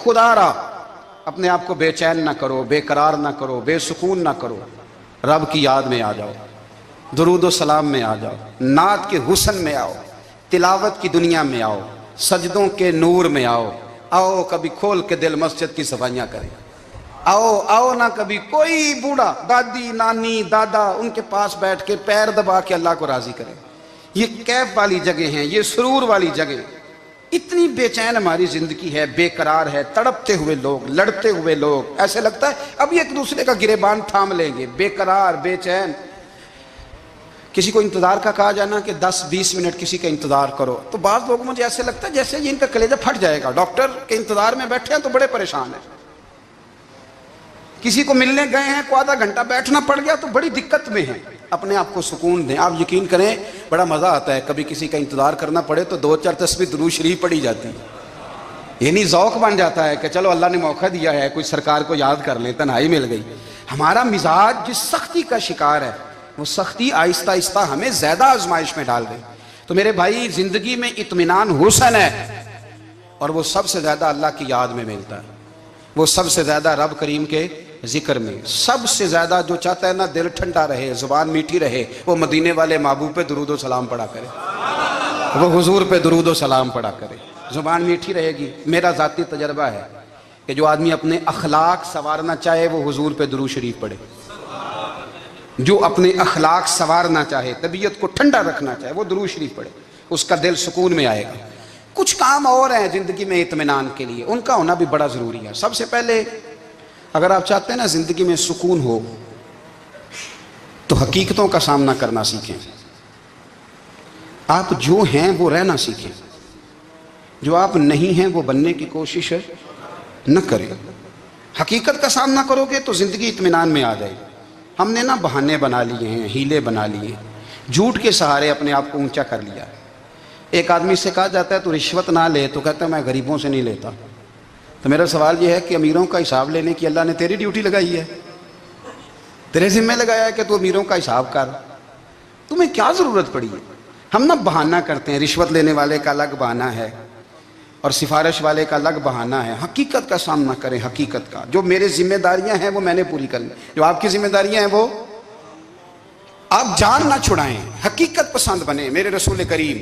خدا را اپنے آپ کو بے چین نہ کرو، بے قرار نہ کرو، بے سکون نہ کرو، رب کی یاد میں آ جاؤ، درود و سلام میں آ جاؤ، نعت کے حسن میں آؤ، تلاوت کی دنیا میں آؤ، سجدوں کے نور میں آؤ، آؤ کبھی کھول کے دل مسجد کی صفائیاں کریں، آؤ آؤ نہ کبھی کوئی بوڑھا دادی نانی دادا ان کے پاس بیٹھ کے پیر دبا کے اللہ کو راضی کریں۔ یہ کیف والی جگہ ہیں، یہ سرور والی جگہ۔ اتنی بے چین ہماری زندگی ہے، بے قرار ہے، تڑپتے ہوئے لوگ، لڑتے ہوئے لوگ، ایسے لگتا ہے ابھی ایک دوسرے کا گریبان تھام لیں گے، بے قرار بے چین۔ کسی کو انتظار کا کہا جانا کہ 10-20 منٹ کسی کا انتظار کرو، تو بعض لوگ مجھے ایسے لگتا ہے جیسے ان کا کلیجہ پھٹ جائے گا، ڈاکٹر کے انتظار میں بیٹھے ہیں تو بڑے پریشان ہیں۔ کسی کو ملنے گئے ہیں کو آدھا گھنٹہ بیٹھنا پڑ گیا تو بڑی دقت میں ہیں۔ اپنے آپ کو سکون دیں۔ آپ یقین کریں بڑا مزہ آتا ہے، کبھی کسی کا انتظار کرنا پڑے تو 2-4 تسبیح درود شریف پڑھی جاتی ہے، یعنی ذوق بن جاتا ہے کہ چلو اللہ نے موقع دیا ہے، کوئی سرکار کو یاد کر لیں، تنہائی مل گئی۔ ہمارا مزاج جس سختی کا شکار ہے، وہ سختی آہستہ آہستہ ہمیں زیادہ آزمائش میں ڈال گئی۔ تو میرے بھائی، زندگی میں اطمینان حسن ہے، اور وہ سب سے زیادہ اللہ کی یاد میں ملتا ہے، وہ سب سے زیادہ رب کریم کے ذکر میں۔ سب سے زیادہ جو چاہتا ہے نا دل ٹھنڈا رہے، زبان میٹھی رہے، وہ مدینے والے محبوب پہ درود و سلام پڑھا کرے، وہ حضور پہ درود و سلام پڑھا کرے، زبان میٹھی رہے گی۔ میرا ذاتی تجربہ ہے کہ جو آدمی اپنے اخلاق سنوارنا چاہے وہ حضور پہ درود شریف پڑھے، جو اپنے اخلاق سنوارنا چاہے، طبیعت کو ٹھنڈا رکھنا چاہے، وہ درود شریف پڑھے، اس کا دل سکون میں آئے گا۔ کچھ کام اور ہیں زندگی میں اطمینان کے لیے، ان کا ہونا بھی بڑا ضروری ہے۔ سب سے پہلے اگر آپ چاہتے ہیں نا زندگی میں سکون ہو تو حقیقتوں کا سامنا کرنا سیکھیں۔ آپ جو ہیں وہ رہنا سیکھیں، جو آپ نہیں ہیں وہ بننے کی کوشش نہ کریں۔ حقیقت کا سامنا کرو گے تو زندگی اطمینان میں آ جائے۔ ہم نے نا بہانے بنا لیے ہیں، ہیلے بنا لیے، جھوٹ کے سہارے اپنے آپ کو اونچا کر لیا۔ ایک آدمی سے کہا جاتا ہے تو رشوت نہ لے، تو کہتا ہے میں غریبوں سے نہیں لیتا۔ تو میرا سوال یہ ہے کہ امیروں کا حساب لینے کی اللہ نے تیری ڈیوٹی لگائی ہے، تیرے ذمہ لگایا ہے کہ تو امیروں کا حساب کر، تمہیں کیا ضرورت پڑی ہے؟ ہم نا بہانہ کرتے ہیں، رشوت لینے والے کا الگ بہانہ ہے اور سفارش والے کا الگ بہانہ ہے۔ حقیقت کا سامنا کریں، حقیقت کا۔ جو میرے ذمہ داریاں ہیں وہ میں نے پوری کرنی، جو آپ کی ذمہ داریاں ہیں وہ آپ جان نہ چھڑائیں، حقیقت پسند بنیں۔ میرے رسول کریم،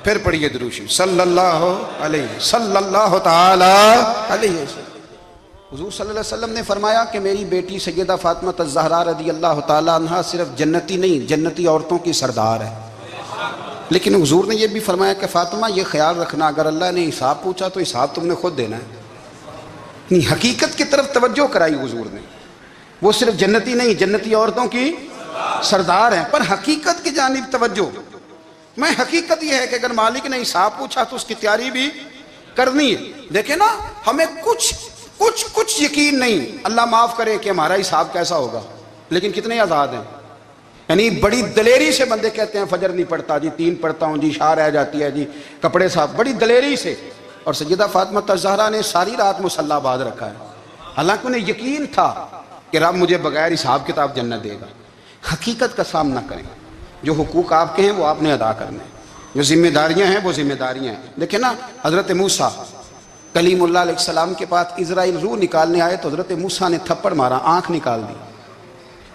پھر پڑھیے درود شریف صلی اللہ تعالی علیہ وسلم۔ حضور صلی اللہ علیہ وسلم نے فرمایا کہ میری بیٹی سیدہ فاطمہ الزہرا رضی اللہ تعالی عنہا صرف جنتی نہیں، جنتی عورتوں کی سردار ہے۔ لیکن حضور نے یہ بھی فرمایا کہ فاطمہ یہ خیال رکھنا اگر اللہ نے حساب پوچھا تو حساب تم نے خود دینا ہے۔ حقیقت کی طرف توجہ کرائی حضور نے، وہ صرف جنتی نہیں، جنتی عورتوں کی سردار ہیں، پر حقیقت کی جانب توجہ۔ میں حقیقت یہ ہے کہ اگر مالک نے حساب پوچھا تو اس کی تیاری بھی کرنی ہے۔ دیکھیں نا، ہمیں کچھ یقین نہیں، اللہ معاف کرے کہ ہمارا حساب کیسا ہوگا، لیکن کتنے آزاد ہیں۔ یعنی بڑی دلیری سے بندے کہتے ہیں فجر نہیں پڑھتا جی، 3 پڑھتا ہوں جی، عشاء رہ جاتی ہے جی، کپڑے صاف، بڑی دلیری سے۔ اور سیدہ فاطمہ الزہرا نے ساری رات مصلی باز رکھا ہے، حالانکہ انہیں یقین تھا کہ رب مجھے بغیر حساب کتاب جنت دے گا۔ حقیقت کا سامنا کریں، جو حقوق آپ کے ہیں وہ آپ نے ادا کرنے ہیں، جو ذمہ داریاں ہیں وہ ذمہ داریاں ہیں۔ دیکھیں نا، حضرت موسیٰ کلیم اللہ علیہ السلام کے پاس اسرائیل روح نکالنے آئے تو حضرت موسیٰ نے تھپڑ مارا، آنکھ نکال دی،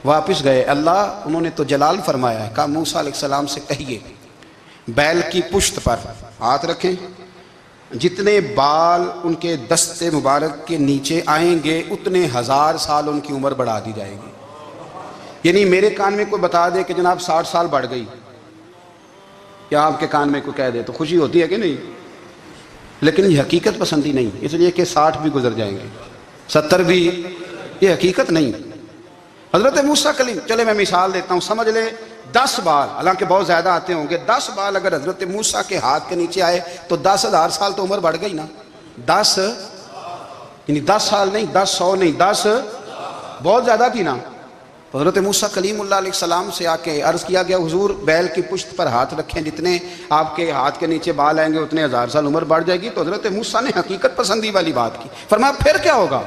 واپس گئے۔ اللہ انہوں نے تو جلال فرمایا ہے، کہا موسیٰ علیہ السلام سے کہیے بیل کی پشت پر ہاتھ رکھیں، جتنے بال ان کے دست مبارک کے نیچے آئیں گے اتنے 1000 سال ان کی عمر بڑھا دی جائے گی۔ یعنی میرے کان میں کوئی بتا دے کہ جناب 60 سال بڑھ گئی، یا آپ کے کان میں کوئی کہہ دے تو خوشی ہوتی ہے کہ نہیں؟ لیکن یہ حقیقت پسندی نہیں، اس لیے کہ 60 بھی گزر جائیں گے، 70 بھی، یہ حقیقت نہیں۔ حضرت موسیٰ کلیم، چلے میں مثال دیتا ہوں، سمجھ لے 10 بال، حالانکہ بہت زیادہ آتے ہوں گے، 10 بال اگر حضرت موسیٰ کے ہاتھ کے نیچے آئے تو 10,000 سال تو عمر بڑھ گئی نا۔ 10 یعنی 10 سال نہیں، 10 100 نہیں، 10 بہت زیادہ تھی نا۔ تو حضرت موسیٰ کلیم اللہ علیہ السلام سے آ کے عرض کیا گیا، حضور بیل کی پشت پر ہاتھ رکھیں، جتنے آپ کے ہاتھ کے نیچے بال آئیں گے اتنے 1000 سال عمر بڑھ جائے گی۔ تو حضرت موسیٰ نے حقیقت پسندی والی بات کی، فرمایا پھر کیا ہوگا؟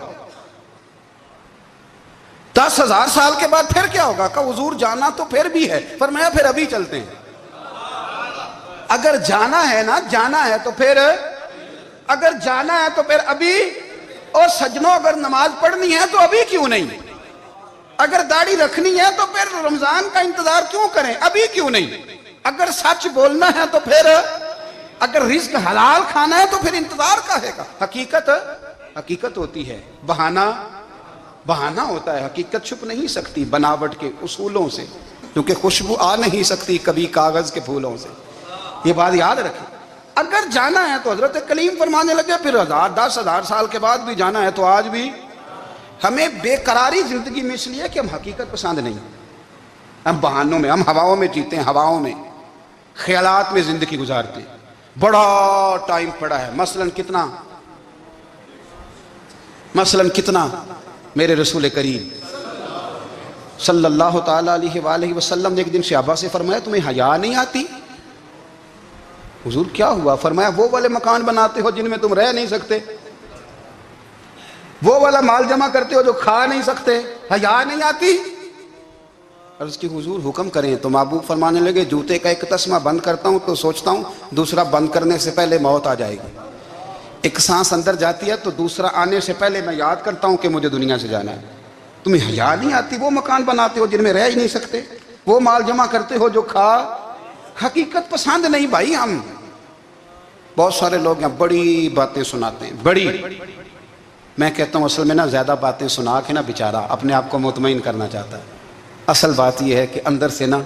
10,000 سال کے بعد پھر کیا ہوگا؟ کہا حضور جانا تو پھر بھی ہے، فرمایا پھر ابھی چلتے ہیں۔ اگر جانا ہے نا، جانا ہے تو پھر اگر جانا ہے تو پھر ابھی، اور سجنوں اگر نماز پڑھنی ہے تو ابھی کیوں نہیں؟ اگر داڑھی رکھنی ہے تو پھر رمضان کا انتظار کیوں کریں؟ ابھی کیوں نہیں؟ اگر سچ بولنا ہے تو پھر، اگر رزق حلال کھانا ہے تو پھر انتظار کا ہے گا۔ حقیقت ہوتی ہے، بہانہ ہوتا ہے، حقیقت چھپ نہیں سکتی بناوٹ کے اصولوں سے، کیونکہ خوشبو آ نہیں سکتی کبھی کاغذ کے پھولوں سے۔ یہ بات یاد رکھیں، اگر جانا ہے تو حضرت کلیم فرمانے لگے پھر 10,000 سال کے بعد بھی جانا ہے تو آج بھی۔ ہمیں بے قراری زندگی میں اس لیے کہ ہم حقیقت پسند نہیں، ہم بہانوں میں، ہم ہواؤں میں جیتے ہیں، ہواؤں میں، خیالات میں زندگی گزارتے ہیں۔ بڑا ٹائم پڑا ہے، مثلاً کتنا میرے رسول کریم صلی اللہ تعالیٰ علیہ وآلہ وسلم نے ایک دن صحابہ سے فرمایا تمہیں حیا نہیں آتی؟ حضور کیا ہوا؟ فرمایا وہ والے مکان بناتے ہو جن میں تم رہ نہیں سکتے، وہ والا مال جمع کرتے ہو جو کھا نہیں سکتے، حیا نہیں آتی؟ عرض کی حضور حکم کریں تو محبوب فرمانے لگے جوتے کا ایک تسمہ بند کرتا ہوں تو سوچتا ہوں دوسرا بند کرنے سے پہلے موت آ جائے گی، ایک سانس اندر جاتی ہے تو دوسرا آنے سے پہلے میں یاد کرتا ہوں کہ مجھے دنیا سے جانا ہے۔ تمہیں حیا نہیں آتی؟ وہ مکان بناتے ہو جن میں رہ ہی نہیں سکتے، وہ مال جمع کرتے ہو جو کھا، حقیقت پسند نہیں بھائی ہم۔ بہت سارے لوگ یہاں بڑی باتیں سناتے ہیں، بڑی، میں کہتا ہوں اصل میں نا زیادہ باتیں سنا کے نا بیچارہ اپنے آپ کو مطمئن کرنا چاہتا ہے، اصل بات یہ ہے کہ اندر سے نا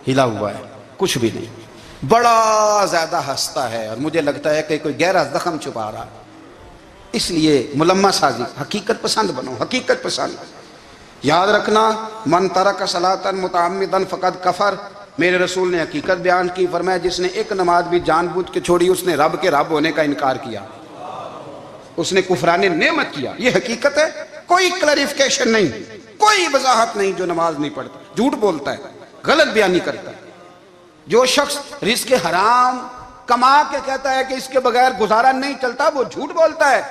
ہلا ہوا ہے، کچھ بھی نہیں، بڑا زیادہ ہنستا ہے اور مجھے لگتا ہے کہ کوئی گہرا زخم چھپا رہا ہے، اس لیے ملمہ سازی۔ حقیقت پسند بنو، حقیقت پسند۔ یاد رکھنا من ترک صلاۃ متعمدا فقد کفر، میرے رسول نے حقیقت بیان کی، فرمایا جس نے ایک نماز بھی جان بوجھ کے چھوڑی اس نے رب کے رب ہونے کا انکار کیا، اس نے کفران نعمت کیا۔ یہ حقیقت ہے، کوئی کلیریفیکیشن نہیں، کوئی وضاحت نہیں۔ جو نماز نہیں پڑھتا جھوٹ بولتا ہے، غلط بیانی کرتا ہے۔ جو شخص رزق حرام کما کے کہتا ہے کہ اس کے بغیر گزارا نہیں چلتا، وہ جھوٹ بولتا ہے،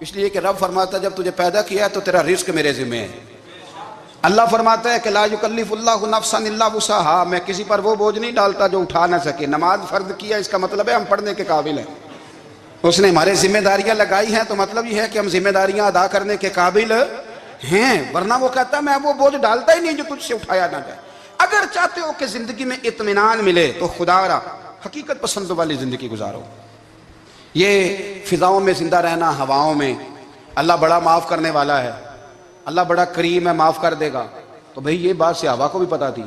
اس لیے کہ رب فرماتا ہے جب تجھے پیدا کیا ہے تو تیرا رزق میرے ذمہ ہے۔ اللہ فرماتا ہے کہ لا یکلف اللہ نفسا الا وسعها، میں کسی پر وہ بوجھ نہیں ڈالتا جو اٹھا نہ سکے۔ نماز فرض کیا اس کا مطلب ہے ہم پڑھنے کے قابل ہیں، اس نے ہمارے ذمہ داریاں لگائی ہیں تو مطلب یہ ہے کہ ہم ذمہ داریاں ادا کرنے کے قابل ہیں، ورنہ وہ کہتا ہے میں وہ بوجھ ڈالتا ہی نہیں جو تجھ سے اٹھایا نہ جائے۔ اگر چاہتے ہو کہ زندگی میں اطمینان ملے تو خدا را حقیقت پسند والی زندگی گزارو۔ یہ فضاؤں میں زندہ رہنا، ہواؤں میں، اللہ بڑا معاف کرنے والا ہے، اللہ بڑا کریم ہے، معاف کر دے گا، تو بھئی یہ بات صحابہ کو بھی پتا تھی،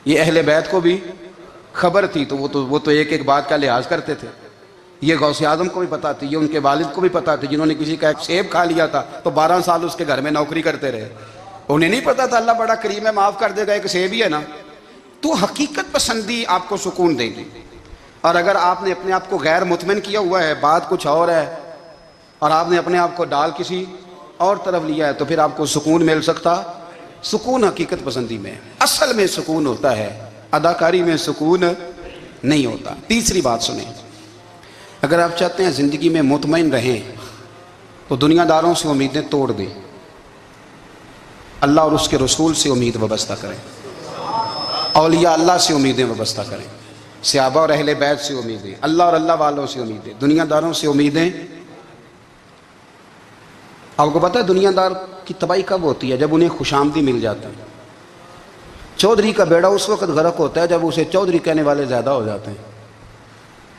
یہ اہل بیت کو بھی خبر تھی، تو وہ تو ایک ایک بات کا لحاظ کرتے تھے۔ یہ غوث اعظم کو بھی پتا تھی، یہ ان کے والد کو بھی پتا تھی، جنہوں نے کسی کا ایک سیب کھا لیا تھا تو 12 سال اس کے گھر میں نوکری کرتے رہے، انہیں نہیں پتا تھا اللہ بڑا کریم ہے، معاف کر دے گا، ایک سیب ہی ہے نا۔ تو حقیقت پسندی آپ کو سکون دے گی، اور اگر آپ نے اپنے آپ کو غیر مطمئن کیا ہوا ہے، بات کچھ اور ہے، اور آپ نے اپنے آپ کو ڈال کسی اور طرف لیا ہے، تو پھر آپ کو سکون مل سکتا؟ سکون حقیقت پسندی میں، اصل میں سکون ہوتا ہے، اداکاری میں سکون نہیں ہوتا۔ تیسری بات سنیں، اگر آپ چاہتے ہیں زندگی میں مطمئن رہیں تو دنیا داروں سے امیدیں توڑ دیں، اللہ اور اس کے رسول سے امید وابستہ کریں، اولیاء اللہ سے امیدیں وابستہ کریں، صحابہ اور اہل بیت سے امیدیں، اللہ اور اللہ والوں سے امیدیں، دنیا داروں سے امیدیں۔ آپ کو پتہ ہے دنیا دار کی تباہی کب ہوتی ہے؟ جب انہیں خوش آمدی مل جاتی ہے۔ چودھری کا بیڑا اس وقت غرق ہوتا ہے جب اسے چودھری کہنے والے زیادہ ہو جاتے ہیں۔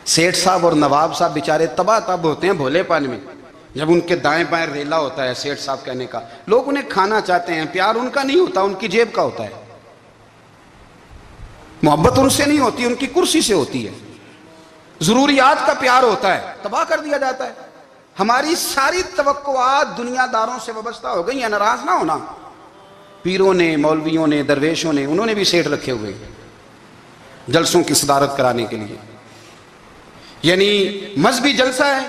سیٹھ صاحب اور نواب صاحب بیچارے تباہ تب ہوتے ہیں بھولے پن میں، جب ان کے دائیں بائیں ریلا ہوتا ہے سیٹھ صاحب کہنے کا، لوگ انہیں کھانا چاہتے ہیں، پیار ان کا نہیں ہوتا، ان کی جیب کا ہوتا ہے، محبت ان سے نہیں ہوتی، ان کی کرسی سے ہوتی ہے، ضروریات کا پیار ہوتا ہے، تباہ کر دیا جاتا ہے۔ ہماری ساری توقعات دنیا داروں سے وابستہ ہو گئی ہیں، ناراض نہ ہونا۔ پیروں نے، مولویوں نے، درویشوں نے، انہوں نے بھی سیٹ رکھے ہوئے جلسوں کی صدارت کرانے کے لیے، یعنی مذہبی جلسہ ہے،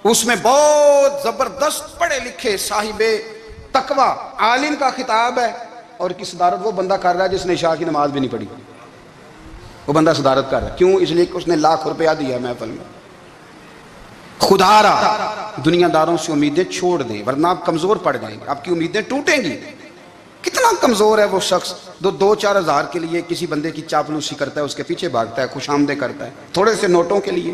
اس میں بہت زبردست پڑھے لکھے صاحب تقوی عالم کا خطاب ہے، اور کی صدارت وہ بندہ کر رہا ہے جس نے عشاء کی نماز بھی نہیں پڑھی، وہ بندہ صدارت کر رہا ہے، کیوں؟ اس لیے کہ اس نے ₹1,00,000 دیا محفل میں۔ خدا را دنیا داروں سے امیدیں چھوڑ دیں، ورنہ آپ کمزور پڑ جائیں گے، آپ کی امیدیں ٹوٹیں گی۔ کتنا کمزور ہے وہ شخص جو 2-4 ہزار کے لیے کسی بندے کی چاپلوسی کرتا ہے، اس کے پیچھے بھاگتا ہے، خوش آمدیں کرتا ہے، تھوڑے سے نوٹوں کے لیے۔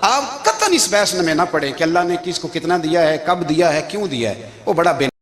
آپ قطعاً اس بحث میں نہ پڑیں کہ اللہ نے کس کو کتنا دیا ہے، کب دیا ہے، کیوں دیا ہے، وہ بڑا